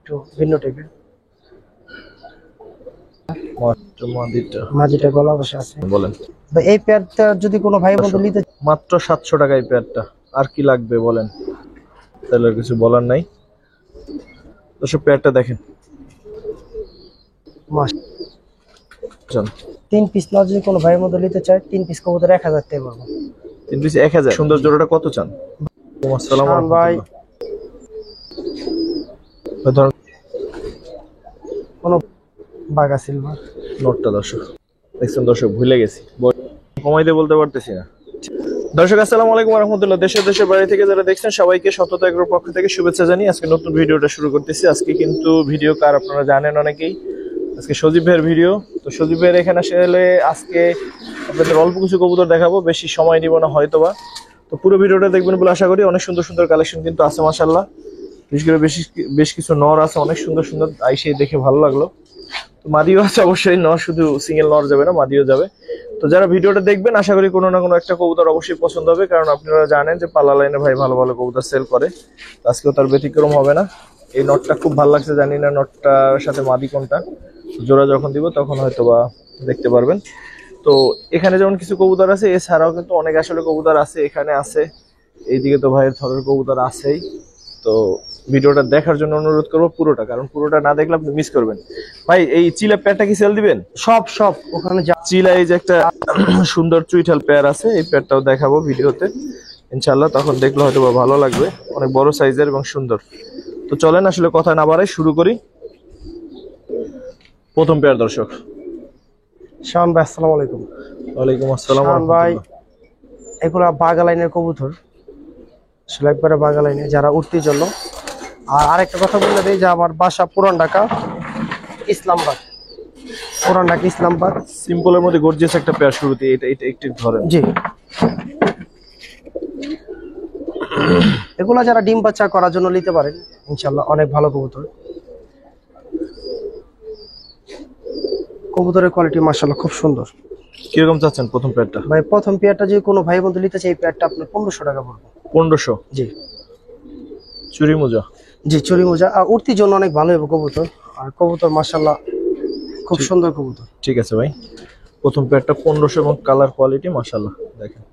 একটু ভিন্ন টাইপের। মাঝিটা গলা বসে আছে। বলেন এই পেয়ারটা যদি কোনো ভাই বন্ধু নিতে, মাত্র 700 টাকা এই পেয়ারটা। আর কি লাগবে বলেন, তাহলে আর কিছু বলার নাই। দর্শক পেয়ারটা দেখেন, তিন পিস না যদি কোনো ভাইয়ের মধ্যে নিতে চায়, 3 পিস কবুতর 1000 টাকা পড়বে। 3 পিস 1000। সুন্দর জোড়াটা কত চান? আসসালামু আলাইকুম ভাই, ধরুন কোন বাগা সিলভার নোটটা দর্শক দেখছেন। দর্শক ভুলে গেছি, কমাইতে বলতে পারতেছি না। দর্শক আসসালামু আলাইকুম ওয়া রাহমাতুল্লাহ। দেশের বাইরে থেকে যারা দেখছেন সবাইকে সততা এগ্রোর পক্ষ থেকে শুভেচ্ছা জানিয়ে আজকে নতুন ভিডিওটা শুরু করতেছি। আজকে কিন্তু ভিডিও কার আপনারা জানেন অনেকেই, আজকে সজীব ভাইয়ের ভিডিও। তো সজীব ভাইয়ের এখানে আসলে আজকে আপনাদের অল্প কিছু কবুতর দেখাবো, বেশি সময় নিব না হয়তোবা। তো পুরো ভিডিওটা দেখবেন বলে আশা করি। অনেক সুন্দর সুন্দর কালেকশন কিন্তু আছে মাশাআল্লাহ। বিশেষ করে বেশ কিছু নর আছে অনেক সুন্দর সুন্দর, আইসে দেখে ভালো লাগলো। তো মাদিও আছে অবশ্যই, নর শুধু সিঙ্গেল নর যাবে না, মাদিও যাবে। তো যারা ভিডিওটা দেখবেন আশা করি কোনো না কোনো একটা কবুতর অবশ্যই পছন্দ হবে, কারণ আপনারা জানেন যে পাল্লা লাইনে ভাই ভালো ভালো কবুতর সেল করে। আজকেও তার ব্যতিক্রম হবে না। এই নটটা খুব ভালো লাগছে, জানি না নটটার সাথে মাদি কোনটা, জোড়া যখন দিব তখন হয়তো বা দেখতে পারবেন। তো এখানে যেমন কিছু কবুতর আছে, এছাড়াও কিন্তু অনেক আসলে কবুতর আছে এখানে আছে। এইদিকে তো ভাইয়ের থরের কবুতর আছেই। তো ভিডিওটা দেখার জন্য অনুরোধ করবো পুরোটা, কারণ পুরোটা না দেখলে আপনি মিস করবেন। ভাই এই চিলা পেয়ারটা কি সেল দিবেন? সব ওখানে চিলা এই যে একটা সুন্দর চুইঠাল পেয়ার আছে, এই পেয়ারটাও দেখাবো ভিডিওতে ইনশাআল্লাহ, তখন দেখলে হয়তো ভালো লাগবে। অনেক বড় সাইজের এবং সুন্দর। তো চলেন আসলে কথা না বাড়াই শুরু করি। প্রথম পেয়ার দর্শক। শাওন ভাই আসসালামু আলাইকুম। ওয়ালাইকুম আসসালাম শাওন ভাই, এগুলা বাগা লাইনের কবুতর, আসলে একবারে বাগা লাইনে যারা উঠতির জন্য। আর আরেকটা কথা বলে দিই যে আমার বাসা পুরান ঢাকা ইসলামবাদ। পুরান ঢাকা ইসলামবাদ। সিম্পলের মধ্যে গর্জিয়াস একটা পেয়ার শুরুতে, এটা এটা একটু ধরেন। জি, এগুলা যারা ডিম বাচ্চা করার জন্য নিতে পারেন ইনশাআল্লাহ, অনেক ভালো কবুতর। কবুতরের কোয়ালিটি মাশাআল্লাহ খুব সুন্দর। কিরকম চাচ্ছেন প্রথম পেয়ারটা? ভাই প্রথম পেয়ারটা যদি কোনো ভাই বন্ধু নিতে চাই, এই পেয়ারটা আপনার 1500 টাকা পড়বে। 1500? জি চুরি মোজা? জি, চুরি মোজা। আর উঠতির জন্য অনেক ভালো হবে কবুতর। আর কবুতর মাশাআল্লাহ খুব সুন্দর কবুতর। ঠিক আছে ভাই, প্রথম পেয়ারটা 1500 এবং কালার কোয়ালিটি মাশাআল্লাহ দেখেন।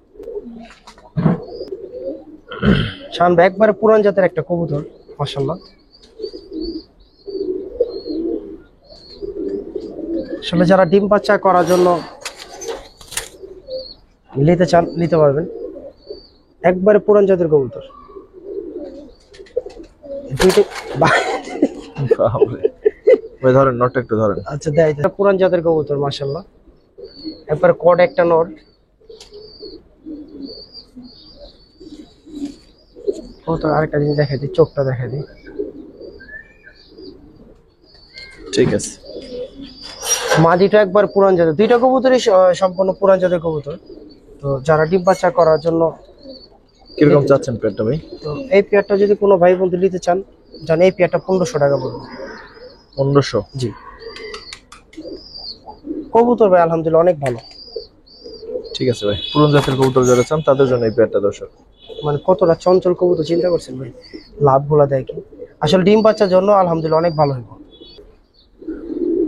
শান ভাই একবারে পুরান জাতের একটা কবুতর মাশাআল্লাহ। আসলে যারা ডিম বাচ্চা করার জন্য নিতে চান নিতে পারবেন, একবারে পুরান জাতের কবুতর। ভাই ধরেন নটটা একটু ধরেন। আচ্ছা দেয়, পুরান জাতের কবুতর মাশাআল্লাহ, একবারে কড একটা নর। কবুতর আরেকটা জিনিস দেখাই দিই, চোখটা দেখাই দিই। ঠিক আছে, মাদিটা একবার পুরান জাতের, দুইটা কবুতরই সম্পূর্ণ পুরান জাতের কবুতর। তো যারা ডিম বাচ্চা করার জন্য। কিরকম চাচ্ছেন পেয়ারটা ভাই? তো এই পেয়ারটা যদি কোনো ভাই বন্ধু নিতে চান, জান এই পেয়ারটা 1500 টাকা পড়বে। 1500? জি, কবুতর ভাই আলহামদুলিল্লাহ অনেক ভালো। ঠিক আছে ভাই, পুরান জাতের কবুতর যারা চান তাদের জন্য এই পেয়ারটা দর্শক। মানে কতটা চঞ্চল কবুতর চিন্তা করছেন ভাই, লাভগুলা দেয় কি। আসলে ডিম বাচ্চার জন্য আলহামদুলিল্লাহ অনেক ভালো হইব।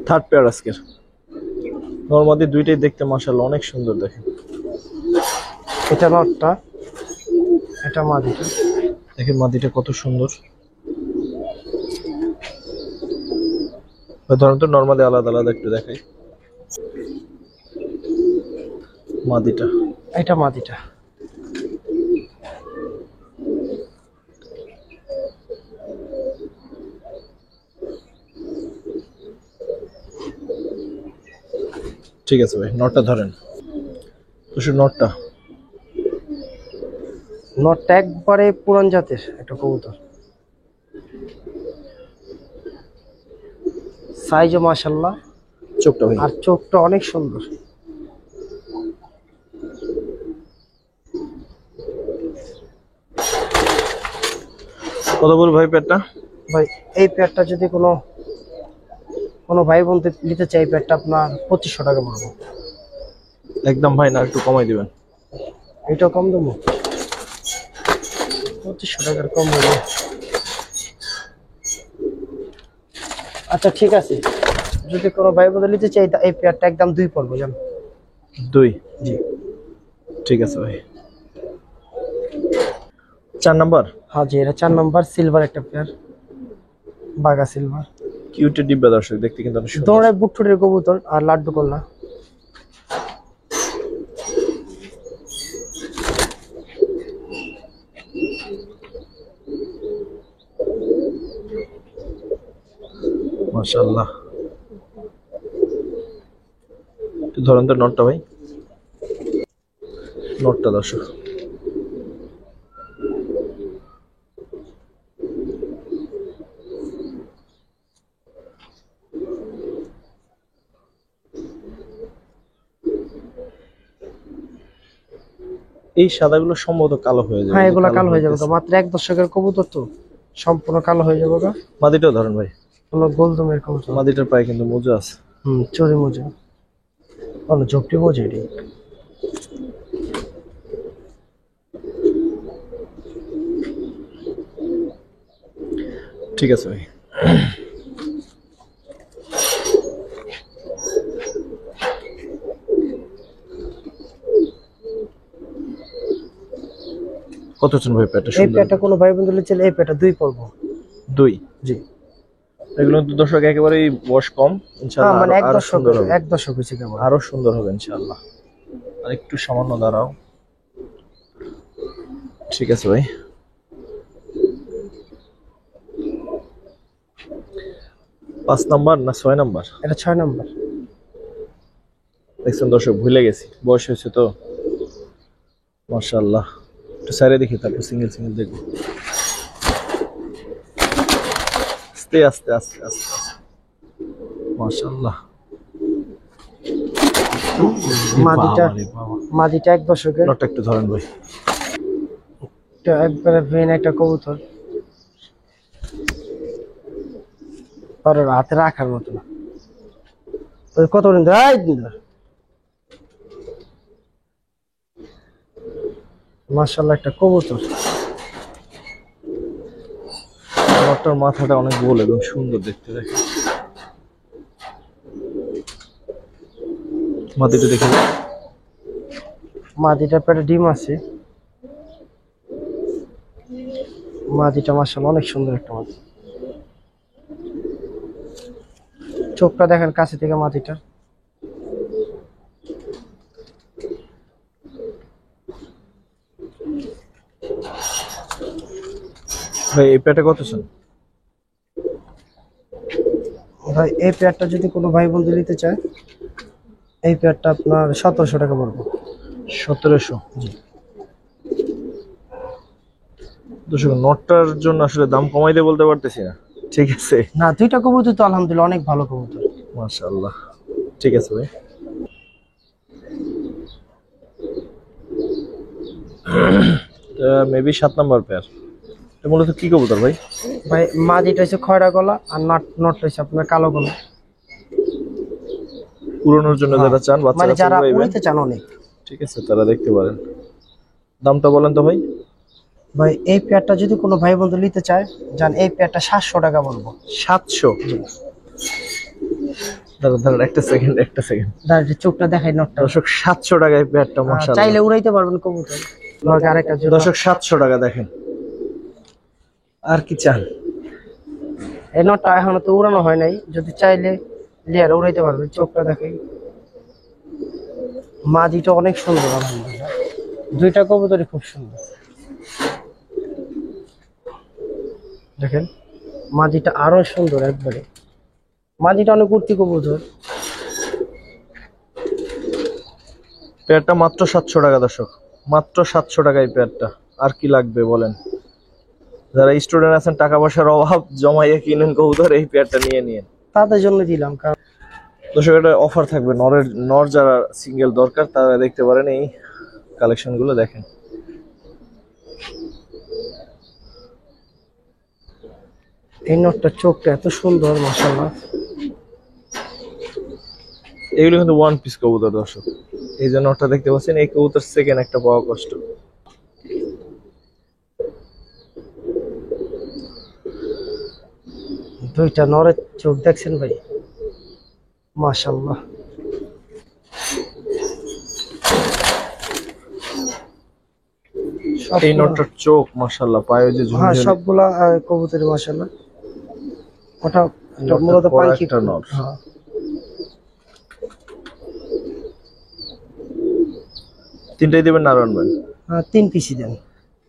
থার্ড পেয়ার আজকের। নরমাদি দুইটাই দেখতে মাশাআল্লাহ অনেক সুন্দর দেখেন। এটা নটটা, এটা মাদিটা। দেখেন মাদিটা কত সুন্দর। ধরেন তো নরমালি আলাদা আলাদা একটু দেখাই। মাদিটা, এটা মাদিটা। ঠিক আছে ভাই, নটটা ধরেন তো। নটটা নটটা একবারে পুরান জাতের একটা কবুতর, সাইজও মাশাআল্লাহ। চোখটা ভাই, আর চোখটা অনেক সুন্দর। কত বল ভাই পেয়ারটা? ভাই এই পেয়ারটা যদি কোনো ভাই বন্ধু নিতে চাই, এই পেয়ারটা আপনার 2500 টাকা পড়বে। একদম ভাই, না একটু কমাই দিবেন? এটা কম দেবো, 2500 টাকার কম হবে। আচ্ছা ঠিক আছে, যদি কোনো ভাই বন্ধু নিতে চাই এই পেয়ারটা একদম 2 পড়বো জান। 2? জি ঠিক আছে ভাই। 4 নাম্বার হ্যাঁ জি, এটা 4 নাম্বার সিলভার একটা পেয়ার, বাগা সিলভার। কিউটের ডিব্বা দর্শক, দেখতে কিন্তু অনেক সুন্দর। দৌড়ায় বুকঠুটের কবুতর আর লাড্ডু কল্লা। মাশাআল্লাহ। একটু ধরেন তো নটটা ভাই, নটটা দর্শক। এই সাদাগুলো সম্ভবত কালো হয়ে যাবে। হ্যাঁ এগুলা কালো হয়ে যাবে, মাত্র 1 দশকের কবুতর তো সম্পূর্ণ কালো হয়ে যাবে। মাদিটাও ধরেন ভাই, কোনো গোলদমের কবুতর। মাদিটার পায়ে কিন্তু মোজা আছে। চড়ি মোজা, ভালো জপটি মোজা এটি। ঠিক আছে ভাই। কত জন ভাই পেটা? এই পেয়ারটা কোনো ভাই বন্ধু নিতে চাইলে এই পেয়ারটা 2 পড়বো। 2? জি। এগুলো তো দর্শক একেবারেই বয়স কম, ইনশাআল্লাহ মানে 1 আরো দশক, সুন্দর হবে। 1 দশক হয়েছে কেবল। আরো সুন্দর হবে ইনশাআল্লাহ। আর একটু সামান্য দাঁড়াও। ঠিক আছে ভাই। পাঁচ নাম্বার না 6 নাম্বার? এটা 6 নাম্বার। দেখছেন দর্শক, ভুলে গেছি, বয়স হয়েছে তো। মাশাআল্লাহ। একটু সাইডে দেখি, তারপর সিঙ্গেল সিঙ্গেল দেখবো। আস্তে আস্তে আস্তে আস্তে আস্তে। মাশাআল্লাহ। মাদিটা 1 দশকের। নটটা একটু ধরেন ভাই। এটা একবারে ভেন একটা কবুতর, আর হাতে রাখার মতো না। কত দিন ধরে মাশাআল্লাহ একটা কবুতর। নটটার মাথাটা অনেক গোল এবং সুন্দর দেখতে, দেখেন। মাদিটা দেখে। মাদিটার পেটে ডিম আছে। মাদিটা মাশাআল্লাহ অনেক সুন্দর একটা মাদি। চোখটা দেখেন কাছে থেকে মাদিটা। ভাই এই পেটে কত জন? ভাই এই পেয়ারটা যদি কোনো ভাই বন্ধু নিতে চায় এই পেয়ারটা আপনার 1700 টাকা পড়বে। 1700? জি। দর্শক, নটটার জন্য আসলে দাম কমাইতে বলতে পারতেছি না। ঠিক আছে না, 2টা কবুতর তো আলহামদুলিল্লাহ অনেক ভালো কবুতর। মাশাআল্লাহ। ঠিক আছে ভাই। Maybe 7 number pair. এটা মূলত কি কবুতর ভাই? ভাই মাদিটা হচ্ছে খয়রা গলা আর নটটা হচ্ছে আপনার কালো গলা। পুরনোর জন্য যারা চান, মানে বাচ্চারা যারা চাইবেন, উড়িতে চান অনেক, ঠিক আছে, তারা দেখতে পারেন। দামটা বলেন তো ভাই। ভাই এই পেয়ারটা যদি কোনো ভাই বন্ধু নিতে চায় জান এই পেয়ারটা 700 টাকা বলবো। 700? দাঁড়ান দাঁড়ান, একটা সেকেন্ড। দাঁড়িয়ে চোখটা দেখাই নটটা। দর্শক 700 টাকায় পেয়ারটা, মাশাআল্লাহ। চাইলে উড়াইতে পারবেন কবুতর। আরেকটা দর্শক 700 টাকা দেখেন, আর কি চান? এই নটটা এখনো তো উড়ানো হয় নাই, যদি চাইলে লেয়ার উড়াইতে পারবেন। চোখটা দেখাই, মাদিটা অনেক সুন্দর আলহামদুলিল্লাহ। 2টা কবুতরই খুব সুন্দর দেখেন। মাদিটা আরো সুন্দর একবারে, মাদিটা অনেক উঠতি কবুতর। পেয়ারটা মাত্র 700 টাকা দর্শক, মাত্র 700 টাকা এই পেয়ারটা। আর কি লাগবে বলেন? যারা স্টুডেন্ট আছেন, টাকা পয়সার অভাব, জমাইয়ে কিনেন কবুতর, এই পেয়ারটা নিয়ে নিন। তাদের জন্য দিলাম। কারণ দর্শক, এটা অফার থাকবে। নর যারা সিঙ্গেল দরকার তারা দেখতে পারেন, এই কালেকশন গুলো দেখেন। এই নটটার চোখটা এত সুন্দর মাশাআল্লাহ। এগুলো কিন্তু ওয়ান পিস কবুতর দর্শক। এই যে নটটা দেখতে পাচ্ছেন, এই কবুতর সেকেন্ড একটা পাওয়া কষ্ট। দুইটা নরের চোখ দেখছেন ভাই, মাশাআল্লাহ। এই নটটার চোখ মাশাআল্লাহ, পায়ে যে হ্যাঁ ঝুলঝুলি। সবগুলা কবুতরের মাশাআল্লাহ। ওটা নটটা মূলত কড়া পাখি একটা নর। হ্যাঁ। 3টাই দিবেন না আর আনবেন? 3 পিসই দেন।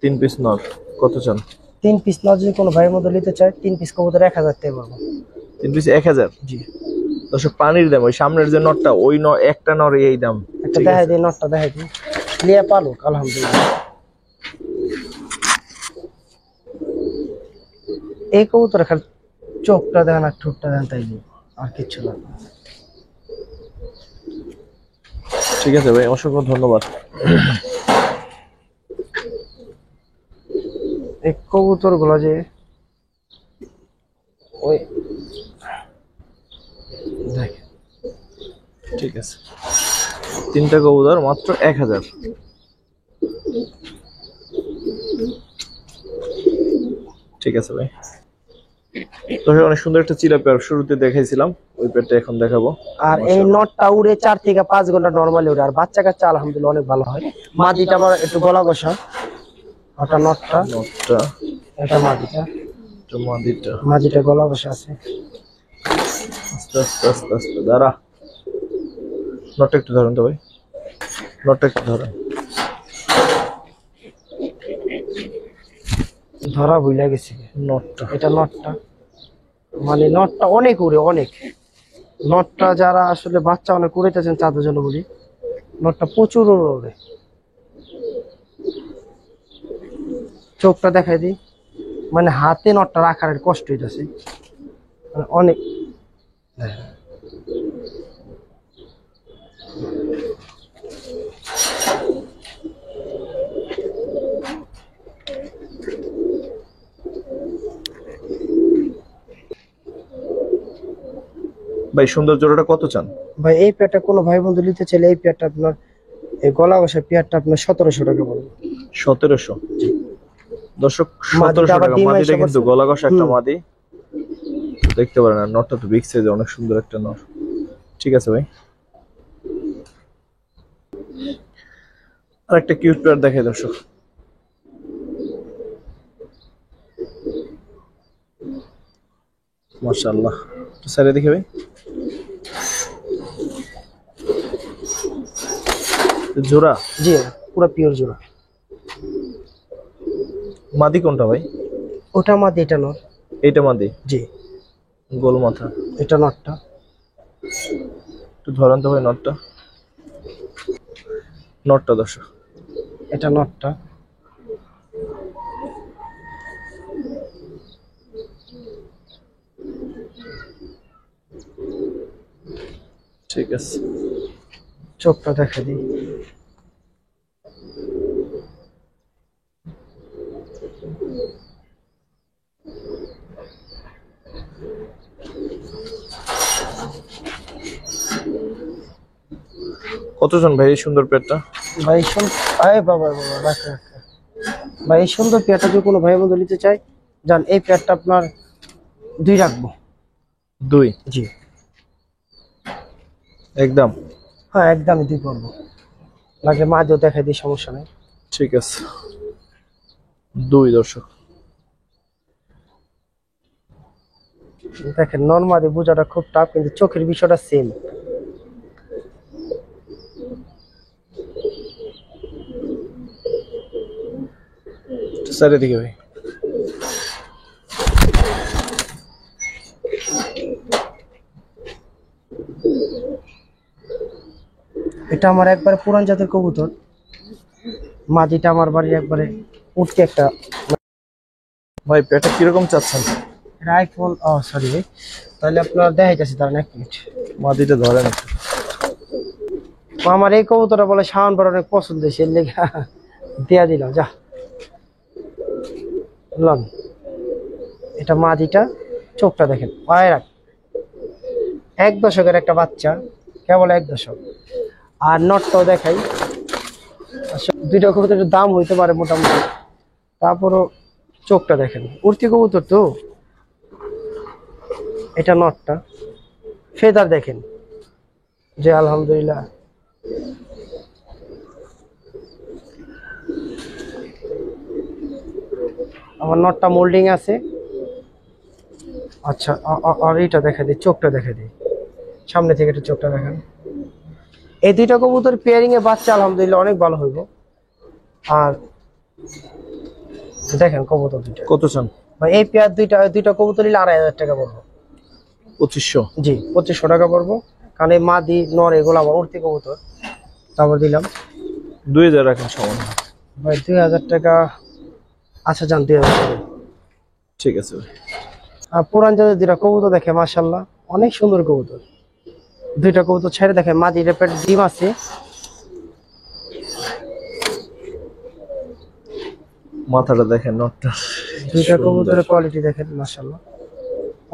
3 পিস নর কত চান? 3 পিস নর যদি কোনো ভাইয়ের মধ্যে নিতে চায় 3 পিস কবুতর 1000 টাকা পাবো। 3 পিস 1000? জি। দর্শক পানির দাম, ওই সামনের যে নটটা ওই একটা নরে এই দাম। একটা দেখাই দিই, নটটা দেখাই দিই। লিয়া পালুক আলহামদুলিল্লাহ। এই কবুতর খালি চোখটা দেন আর ঠোঁটটা দেন, তাই আর কিছু না। ঠিক আছে ভাই, অসংখ্য ধন্যবাদ। এই কবুতর গুলো যে ওই দেখেন, ঠিক আছে, 3টা কবুতর মাত্র 1000। ঠিক আছে ভাই। তো অনেক সুন্দর একটা চিলা পেয়ার শুরুতে দেখাইছিলাম, ওই পেয়ারটা এখন দেখাবো। আর এই নটটা উড়ে 4 থেকে 5 ঘন্টা নরমালি উড়ে, আর বাচ্চা কাচ্চা আলহামদুলিল্লাহ অনেক ভালো হয়। মাদিটা আবার একটু গলা কষা। ওটা নটটা, নটটা, এটা মাদিটা। তো মাদিটা মাদিটা গলা কষা আছে। আস্তে আস্তে আস্তে আস্তে দাঁড়া। নটটা একটু ধরেন তো ভাই, নটটা একটু ধরেন। ধরা ভুলে গেছি নটটা, এটা নটটা, মানে নটটা অনেক উড়ে অনেক। নটটা যারা আসলে বাচ্চা অনেক উড়াইতেছেন তাদের জন্য বলি, নটটা প্রচুর উড়ে। চোখটা দেখাই দিই, মানে হাতে নটটা রাখার কষ্ট হইতেছে, মানে অনেক। ভাই সুন্দর জোড়াটা কত চান? ভাই এই পেয়ারটা কোনো ভাই বন্ধু নিতে চাইলে এই পেয়ারটা আপনার, এই গলা কষা পেয়ারটা আপনার 1700 টাকা পড়বে। 1700? দর্শক মাদিটা 1700 আবার টাকা। ডিম মাদিটা এসে কিন্তু বসে। গলা কষা একটা মাদি, দেখতে পারেন। আর নটটা তো বিগ সাইজে, অনেক সুন্দর একটা নর। ঠিক আছে ভাই, আর একটা কিউট পেয়ার দেখাই দর্শক। মাশাআল্লাহ, তো সাইডে দেখে ভাই। জোড়া? জি পুরো পিওর জোড়া। মাদি কোনটা ভাই? ওটা মাদি, এটা নর। এইটা মাদি? জি। গোল মাথা, এটা নটটা। একটু ধরেন তো ভাই নটটা। নটটা দর্শক, এটা নটটা। ঠিক আছে, চোখটা দেখা দিই। কতজন ভাই এই সুন্দর পেয়ারটা? ভাই আরে বাবা বাবা রাখ রাখ। ভাই এই সুন্দর পেয়ারটা যদি কোনো ভাই বন্ধু নিতে চায় জান, এই পেয়ারটা আপনার 2 রাখবো। 2? জি একদম? হ্যাঁ একদমই 2 করবো, লাগলে মাঝেও দেখাই দিই, সমস্যা নেই। ঠিক আছে, 2 দর্শক। দেখেন নর্মালি বোঝাটা খুব টাফ, কিন্তু চোখের বিষয়টা সেম। সাইডে দিকে ভাই। এটা আমার একবারে পুরান জাতের কবুতর, মাদিটা আমার বাড়ির একবারে উঠতে একটা। ভাই পেয়ারটা কিরকম চাচ্ছেন? এটা আইফোন, ও সরি ভাই, তাহলে আপনার দেখাইতেছি, তার 1 মিনিট। মাদিটা ধরেন একটু। আমার এই কবুতরটা বলে শাওন বড় অনেক পছন্দ, সে লেগে দিয়া দিলাম যা। বুঝলাম, এটা মাদিটা, চোখটা দেখেন, পায়ে রাখ। 1 দশকের একটা বাচ্চা, কেবল 1 দশক। আর নটটাও দেখাই, দুইটা কবুতরের দাম হইতে পারে মোটামুটি, তারপরও চোখটা দেখেন, উড়তি কবুতর তো। এটা নটটা, ফেদার দেখেন যে আলহামদুলিল্লাহ। আমার নটটা মোল্ডিং আছে। আচ্ছা, আর এইটা দেখা দিই, চোখটা দেখা দিই সামনে থেকে, একটু চোখটা দেখেন। এই দুইটা কবুতর পেয়ারিং এ বাচ্চা আলহামদুলিল্লাহ অনেক ভালো হইব। আর দেখেন কবুতর দুইটা কত চান ভাই? এই পেয়ার দুইটা কবুতর নিলে 2,500 টাকা পড়বো। 2500? জি 2500 টাকা পড়বো, কারণ এই মাদি নর এগুলো আমার উঠতি কবুতর। তারপর দিলাম 2000 রাখেন সমান ভাই, 2000 টাকা। আচ্ছা যান 2000 টাকা। ঠিক আছে ভাই। আর পুরান জাতের দুইটা কবুতর দেখে মাশাআল্লাহ অনেক সুন্দর কবুতর। দুইটা কবুতর ছেড়ে দেখে, মাদি রেপেট ডিম আছে। মাথাটা দেখেন, নটটা দুইটা কবুতরের কোয়ালিটি দেখেন মাশাআল্লাহ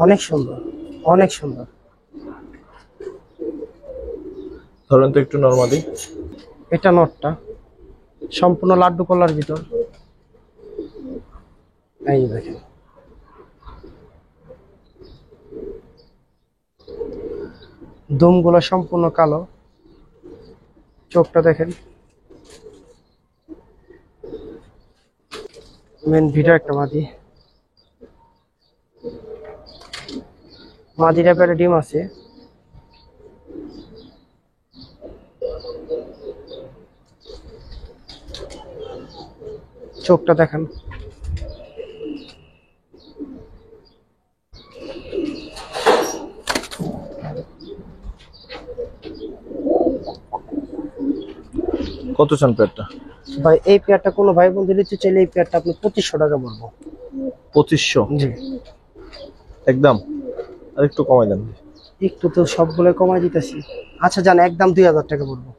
অনেক সুন্দর, অনেক সুন্দর। ধরেন তো একটু নরমালি। এটা নটটা সম্পূর্ণ লাড্ডু কলার ভিতর, এই দেখেন। দুমগুলো সম্পূর্ণ কালো, চোখটা দেখেন। মেন ভিডিও একটা মাদির ব্যাপারে ডিম আছে। চোখটা দেখেন। কত চান পেয়ারটা ভাই এই পেয়ারটা কোনো ভাই বন্ধু নিতে চাইলে এই পেয়ারটা আপনি 2500 টাকা পড়বো। 2500? জি একদম, আর একটু কমাই দেন। একটু তো সবগুলো কমাই দিতেছি। আচ্ছা জান, একদম 2000 টাকা পড়বো।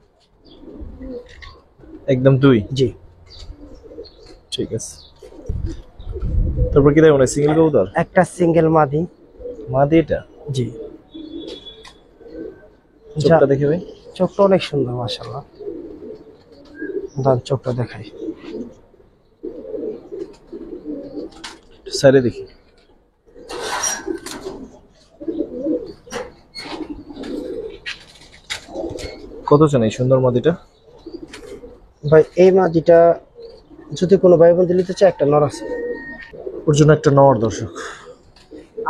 একদম 2? জি ঠিক আছে। তারপর কি দেখুন, সিঙ্গেল কবুতর একটা সিঙ্গেল মাদি। মাদি এটা? জি। চোখটা দেখে ভাই। চোখটা অনেক সুন্দর মাশাআল্লাহ। দান চোখটা দেখাই। সাইডে দেখি। কত চান এই সুন্দর মাদিটা? ভাই এই মাদিটা যদি কোনো ভাই বন্ধু নিতে চায়, একটা নর আছে ওর জন্য একটা নর দর্শক।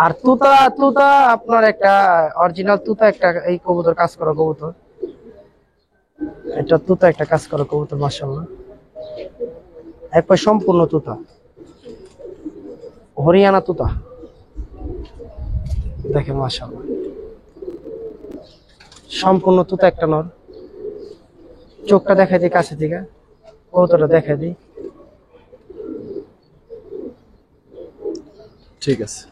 আর তুতা তুতা আপনার একটা অরিজিনাল তুতা একটা, এই কবুতর কাজ করা কবুতর, এটা তুতা একটা কাজ করা কবুতর মাশাআল্লাহ, একবার সম্পূর্ণ তুতা, হরিয়ানা তুতা দেখেন মাশাআল্লাহ, সম্পূর্ণ তুতা একটা নর। চোখটা দেখাই দিই কাছে থেকে, কবুতরটা দেখাই দিই। ঠিক আছে।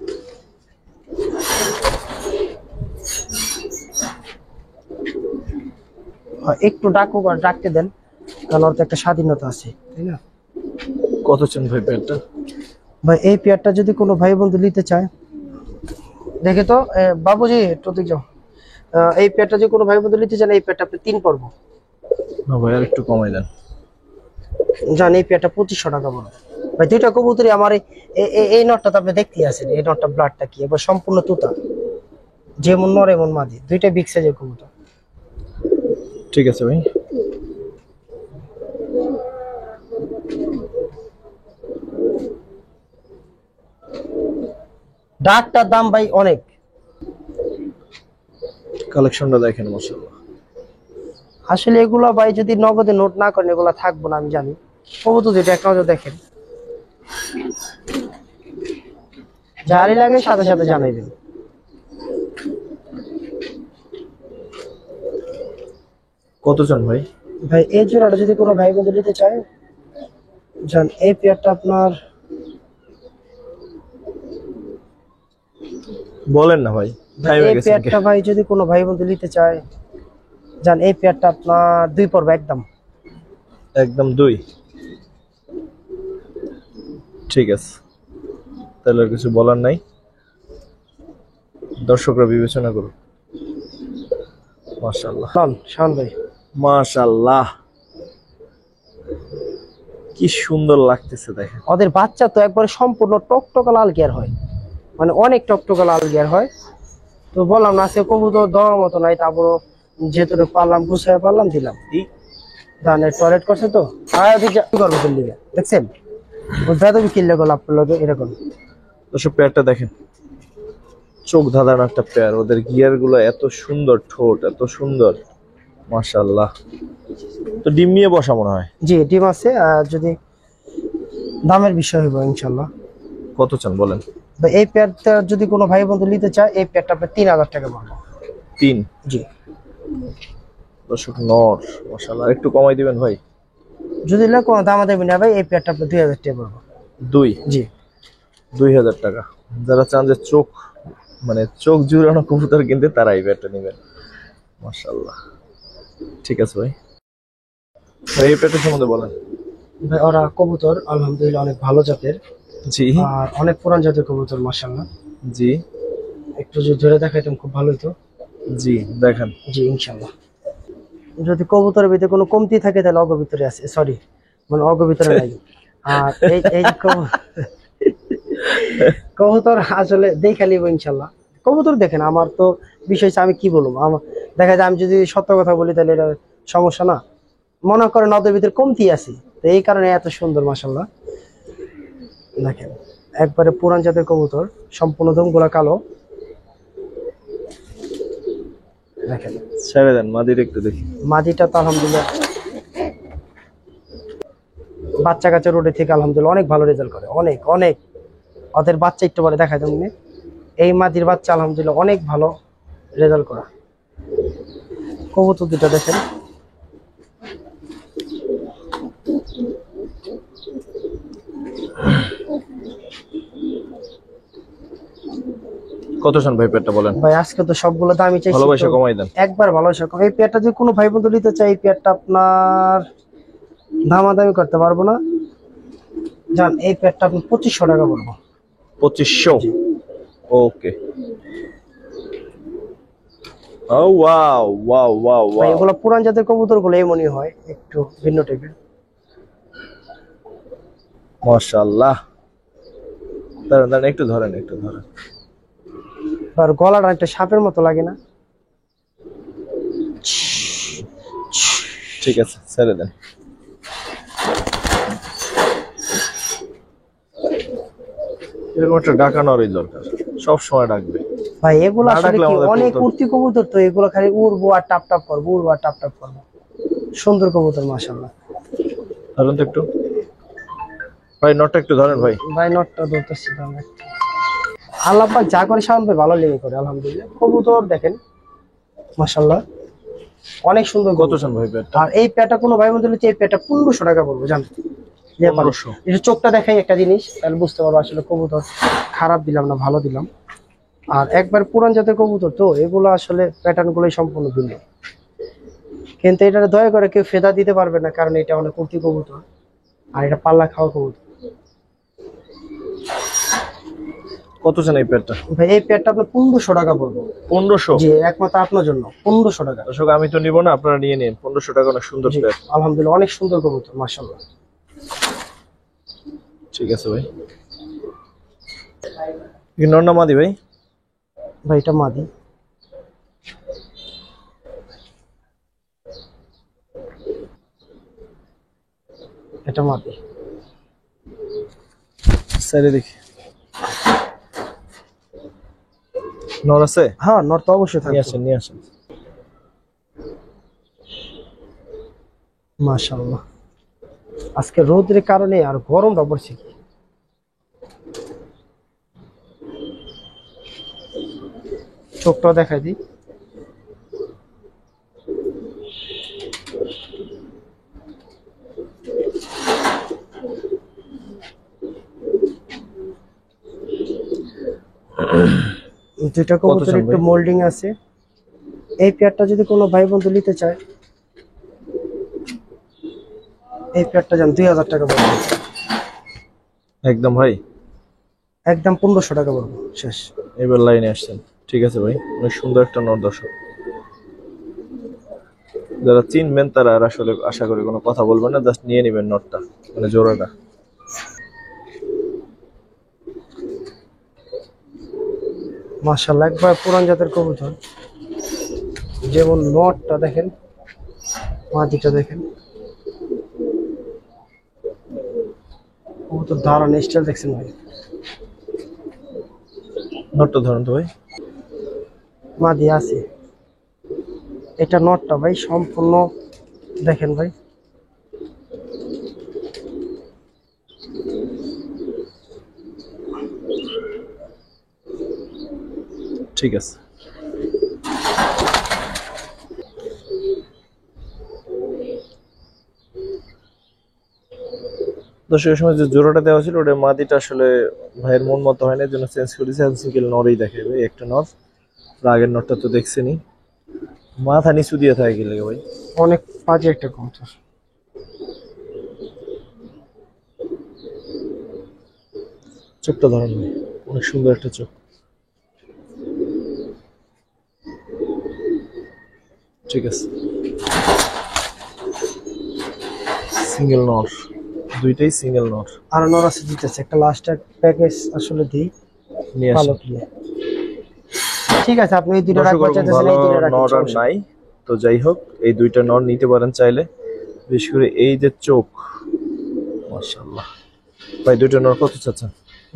একটু ডাকুক, আর ডাকতে দেন, কারণ ওর তো একটা স্বাধীনতা আছে, তাই না? কত চান ভাই পেয়ারটা? ভাই এই পেয়ারটা যদি কোনো ভাই বন্ধু নিতে চায়, দেখে তো বাবুজি একটু দিক যাও, এই পেয়ারটা যদি কোনো ভাই বন্ধু নিতে চান, এই পেয়ারটা আপনি 3 পড়বো। না ভাই, আর একটু কমাই দেন। জান এই পেয়ারটা 2500 টাকা পড়বে। ভাই দুইটা কবুতরই আমার এই নটটা তো আপনি দেখতেই আছেন, এই নটটা ব্লাডটা কি এবার সম্পূর্ণ তুতা, যেমন নর এমন মাদি, দুইটা বিগ সাইজের কবুতর। ঠিক আছে ভাই। ডাকটার দাম ভাই অনেক। কালেকশনটা দেখেন মাশাআল্লাহ। আসলে এগুলা ভাই যদি নগদে নোট না করেন এগুলা থাকবো না, আমি জানি। কবুতর দুইটা এক নজর দেখেন, যারই লাগে সাথে সাথে জানাইবেন। কত চান ভাই? ভাই এই জোড়াটা যদি কোনো ভাই বন্ধু নিতে চায়, জান এই পেয়ারটা আপনার, বলেন না ভাই, টাইম হয়ে এই গেছে। পেয়ারটা ভাই যদি কোনো ভাই বন্ধু নিতে চায়, জান এই পেয়ারটা আপনার 2 পড়বে একদম। একদম 2? ঠিক আছে, তাহলে আর কিছু বলার নাই, দর্শকরা বিবেচনা করুন। মাশাআল্লাহ, শান ভাই মাশাআল্লাহ, কি সুন্দর লাগতেছে দেখেন। ওদের বাচ্চা তো একবারে সম্পূর্ণ টকটকা লাল গিয়ার হয়, মানে অনেক টকটকা লাল গিয়ার হয়। তো বললাম না আজকে কবুতর দেওয়ার মতো নাই, তারপরও যেহেতু পারলাম গুছাই পারলাম দিলাম। ধানের টয়লেট করছে তো কি করবো দিল্লি দেখছেন তুমি কিনলে গোলাপ লোকে এরকম। দর্শক পেয়ারটা দেখেন, চোখ ধাঁধানো একটা পেয়ার, ওদের গিয়ার গুলো এত সুন্দর, ঠোঁট এত সুন্দর, মাশাআল্লাহ। তো ডিম নিয়ে বসা মনে হয়। জি ডিম আছে, যদি দামের বিষয় হইব ইনশাল্লাহ। কত চান বলেন? এই পেয়ারটা যদি কোনো ভাই বন্ধু নিতে চায় এই পেয়ারটা আপনার 3000 টাকা পড়বে। 3? জি দর্শক নর মাশাআল্লাহ, একটু কমাই দিবেন ভাই। যদি না কোনো দাম দেবেন না ভাই, এই পেয়ারটা আপনার 2000 টাকা পড়বে। 2? জি 2000 টাকা। যারা চান যে চোখ মানে চোখ জুড়ানো কবুতর কিনতে তারা এই পেয়ারটা নেবেন। মাশাআল্লাহ, ঠিক আছে ভাই। এই পেয়ারটা সম্বন্ধে বলেন ভাই। ওরা কবুতর আলহামদুলিল্লাহ অনেক ভালো জাতের, জি। আর অনেক পুরান জাতের কবুতর মাশাআল্লাহ। জি একটু যদি ধরে দেখাইতাম খুব ভালো হতো। জি দেখেন। জি ইনশাআল্লাহ। যদি কবুতরের ভিতরে কোনো কমতি থাকে তাহলে অগ ভিতরে আছে, সরি মানে অগ ভিতরে নাই। আর এই এই কবুতর আসলে দেখা নিব ইনশাআল্লাহ। কবুতর দেখেন আমার তো বিষয় হচ্ছে আমি কি বলবো, আমার দেখা যায় আমি যদি সত্য কথা বলি তাহলে এটা সমস্যা না, মনে করেন ওদের ভিতরে কমতি আছে, তো এই কারণে এত সুন্দর মাশাআল্লাহ। দেখেন একবারে পুরান জাতের কবুতর, সম্পূর্ণ দমগুলা কালো। দেখেন ছেড়ে দেন মাদির একটু দেখি। মাদিটা তো আলহামদুলিল্লাহ বাচ্চা কাচ্চা রোডে থেকে আলহামদুলিল্লাহ অনেক ভালো রেজাল্ট করে, অনেক অনেক। ওদের বাচ্চা একটু পরে দেখায় তেমনি, এই মাদির বাচ্চা আলহামদুলিল্লাহ অনেক ভালো রেজাল্ট করা। কবুতর দুটো দেখেন, কত চান ভাই পেয়ারটা বলেন? ভাই আজকে তো সবগুলো দামই চাইছি, ভালোবাসা কমাই দেন একবার ভালোবাসা কম। এই পেয়ারটা যদি কোনো ভাই বন্ধু নিতে চাই এই পেয়ারটা আপনার দামাদামি করতে পারবো না জান, এই পেয়ারটা আপনি 2500 টাকা বলবো। 2500? ওকে। ও ওয়াও ওয়াও ওয়াও ভাই ওয়াও, এগুলো পুরান জাতের কবুতর গুলো এমনই হয়, একটু ভিন্ন টাইপের। মাশাআল্লাহ। দাঁড়ান দাঁড়ান, একটু ধরেন একটু ধরেন। আর গলাটা একটা সাপের মতো লাগে না? ঠিক আছে ছেড়ে দেন। এরকম একটা ডাকা নরই দরকার, সব সময় ডাকবে ভাই এগুলো না আসলে ডাকলে কি আমাদের অনেক কবুতর- উড়তি কবুতর, তো এগুলো খালি উড়বো আর টাপ টাপ করবো, উড়বো আর টাপ টাপ করবো। সুন্দর কবুতর মাশাআল্লাহ। ধরেন তো একটু ভাই, নটটা একটু ধরেন ভাই। ভাই নটটা ধরতেছি দাম একটা। আল্লাহ পাক যা করে শাওন ভাই ভালো লেগে করে আলহামদুলিল্লাহ। কবুতর দেখেন মাশাআল্লাহ অনেক সুন্দর। কত চান ভাই পেয়ারটা? আর এই পেয়ারটা কোনো ভাই বন্ধু নিতে এই পেয়ারটা 1500 টাকা পড়বে জান। 1500? এটা চোখটা দেখাই একটা জিনিস, তাহলে বুঝতে পারবো আসলে কবুতর খারাপ দিলাম না ভালো দিলাম। আর একবার পুরান জাতের কবুতর তো এগুলো আসলে প্যাটার্ন গুলোই সম্পূর্ণ ভিন্ন, কিন্তু এটা দয়া করে কেউ ফেদা দিতে পারবে না, কারণ এটা অনেক উর্তি কবুতর আর এটা পাল্লা খাওয়া কবুতর। কত চান এই পেয়ারটা? ভাই এই পেয়ারটা আপনার 1500 টাকা পড়বে। 1500? জি একমাত্র আপনার জন্য 1500 টাকা। দর্শক আমি তো নিব না, আপনারা নিয়ে নিন। 1500 টাকা অনেক সুন্দর জি পেয়ার। আলহামদুলিল্লাহ অনেক সুন্দর কবুতর মাশাআল্লাহ। ঠিক আছে ভাই। কি নর না মাদি ভাই? ভাই এটা মাদি। এটা মাদি। সাইডে দেখি নর আছে? হ্যাঁ নর তো অবশ্যই নিয়ে থাকবে। আসেন নিয়ে আসেন। মাশাআল্লাহ আজকে রোদের কারণে আর গরমটা পড়ছে কি। চোখটা দেখাই দিই। দুইটা কবুতর একটু মোল্ডিং আছে। এই পেয়ারটা যদি কোনো ভাই বন্ধু নিতে চায় এই পেয়ারটা যান 2000 টাকা পড়বে একদম ভাই, একদম 1500 টাকা পড়বে শেষ। এবার লাইনে আসছেন। ঠিক আছে ভাই, অনেক সুন্দর একটা নর। দর্শক যারা চিনবেন তারা আর আসলে আশা করি কোনো কথা বলবেন না, জাস্ট নিয়ে নেবেন নটটা, মানে জোড়াটা। মাশাআল্লাহ একবার পুরান জাতের কবুতর। যেমন নটটা দেখেন, মাদিটা দেখেন, কবুতর দাঁড়ান স্টাইল দেখছেন ভাই। নটটা ধরুন তো ভাই। মাদি আছে, এটা নটটা ভাই সম্পূর্ণ দেখেন ভাই। ঠিক আছে। দর্শকের সময় যে জোড়াটা দেওয়া ছিল ওটা মাদিটা আসলে ভাইয়ের মন মতো হয় না, জন্য চেঞ্জ করেছে। সিঙ্গেল নরই দেখাবে, একটা নর। আগের নরটা তো দেখছেনই, মাথা নিচু দিয়ে থাকে কি লাগে ভাই। অনেক বাজে একটা কবুতর। চোখটা ধরেন ভাই, অনেক সুন্দর একটা চোখ। ঠিক আছে, সিঙ্গেল নর, দুইটাই সিঙ্গেল নর। আর নর আছে দিতেছে একটা লাস্ট প্যাকেজ আসলে দিই নিয়ে ভালো আসেন। প্লে। ঠিক আছে, আপনি এই দুটো দর্শক রাখবার ওরকম চাইতেছেন, ভালো এই দুটো রাখেন, নর আর সমস্যা নেই। নাই, তো যাই হোক এই দুইটা নর নিতে পারেন চাইলে। বিশেষ করে এই যে চোখ, মাশাআল্লাহ। ভাই দুইটা নর কত চাচ্ছেন?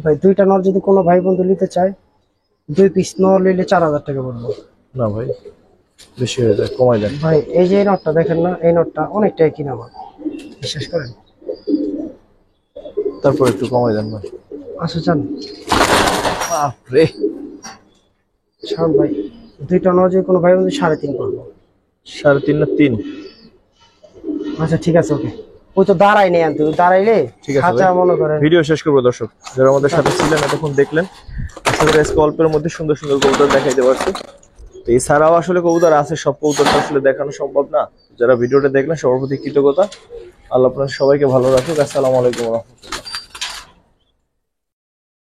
ভাই দুইটা নর যদি কোনো ভাই বন্ধু নিতে চায়, 2 পিস নর নিলে 4000 টাকা পড়বে। না ভাই বেশি হয়ে যায়, কমাই দেন। ভাই এই যে এই নটটা দেখেন না, এই নটটা অনেকটাই কিনা আমার, বিশ্বাস করেন। তারপর একটু কমাই দেন ভাই। আচ্ছা চান বাপরে, শান ভাই, দুইটা নর যদি কোনো ভাই বন্ধু 3.5 পড়বো। 3.5 না 3? আচ্ছা ঠিক আছে, ওকে। ওই তো দাঁড়াই নেই, আনতে দাঁড়াইলে ঠিক আছে খাঁচা মনে করেন। ভিডিও শেষ করবো। দর্শক যারা আমাদের সাথে ছিলেন এতক্ষণ দেখলেন, আশা করি আজকে অল্পের মধ্যে সুন্দর সুন্দর কবুতর দেখাইতে পারছি। তো এছাড়াও আসলে কবুতর আছে, সব কবুতরটা আসলে দেখানো সম্ভব না। যারা ভিডিওটা দেখলেন সবার প্রতি কৃতজ্ঞতা। আল্লাহ আপনার সবাইকে ভালো রাখুক। আসসালামু আলাইকুম ওয়া রাহমাতুল্লাহ।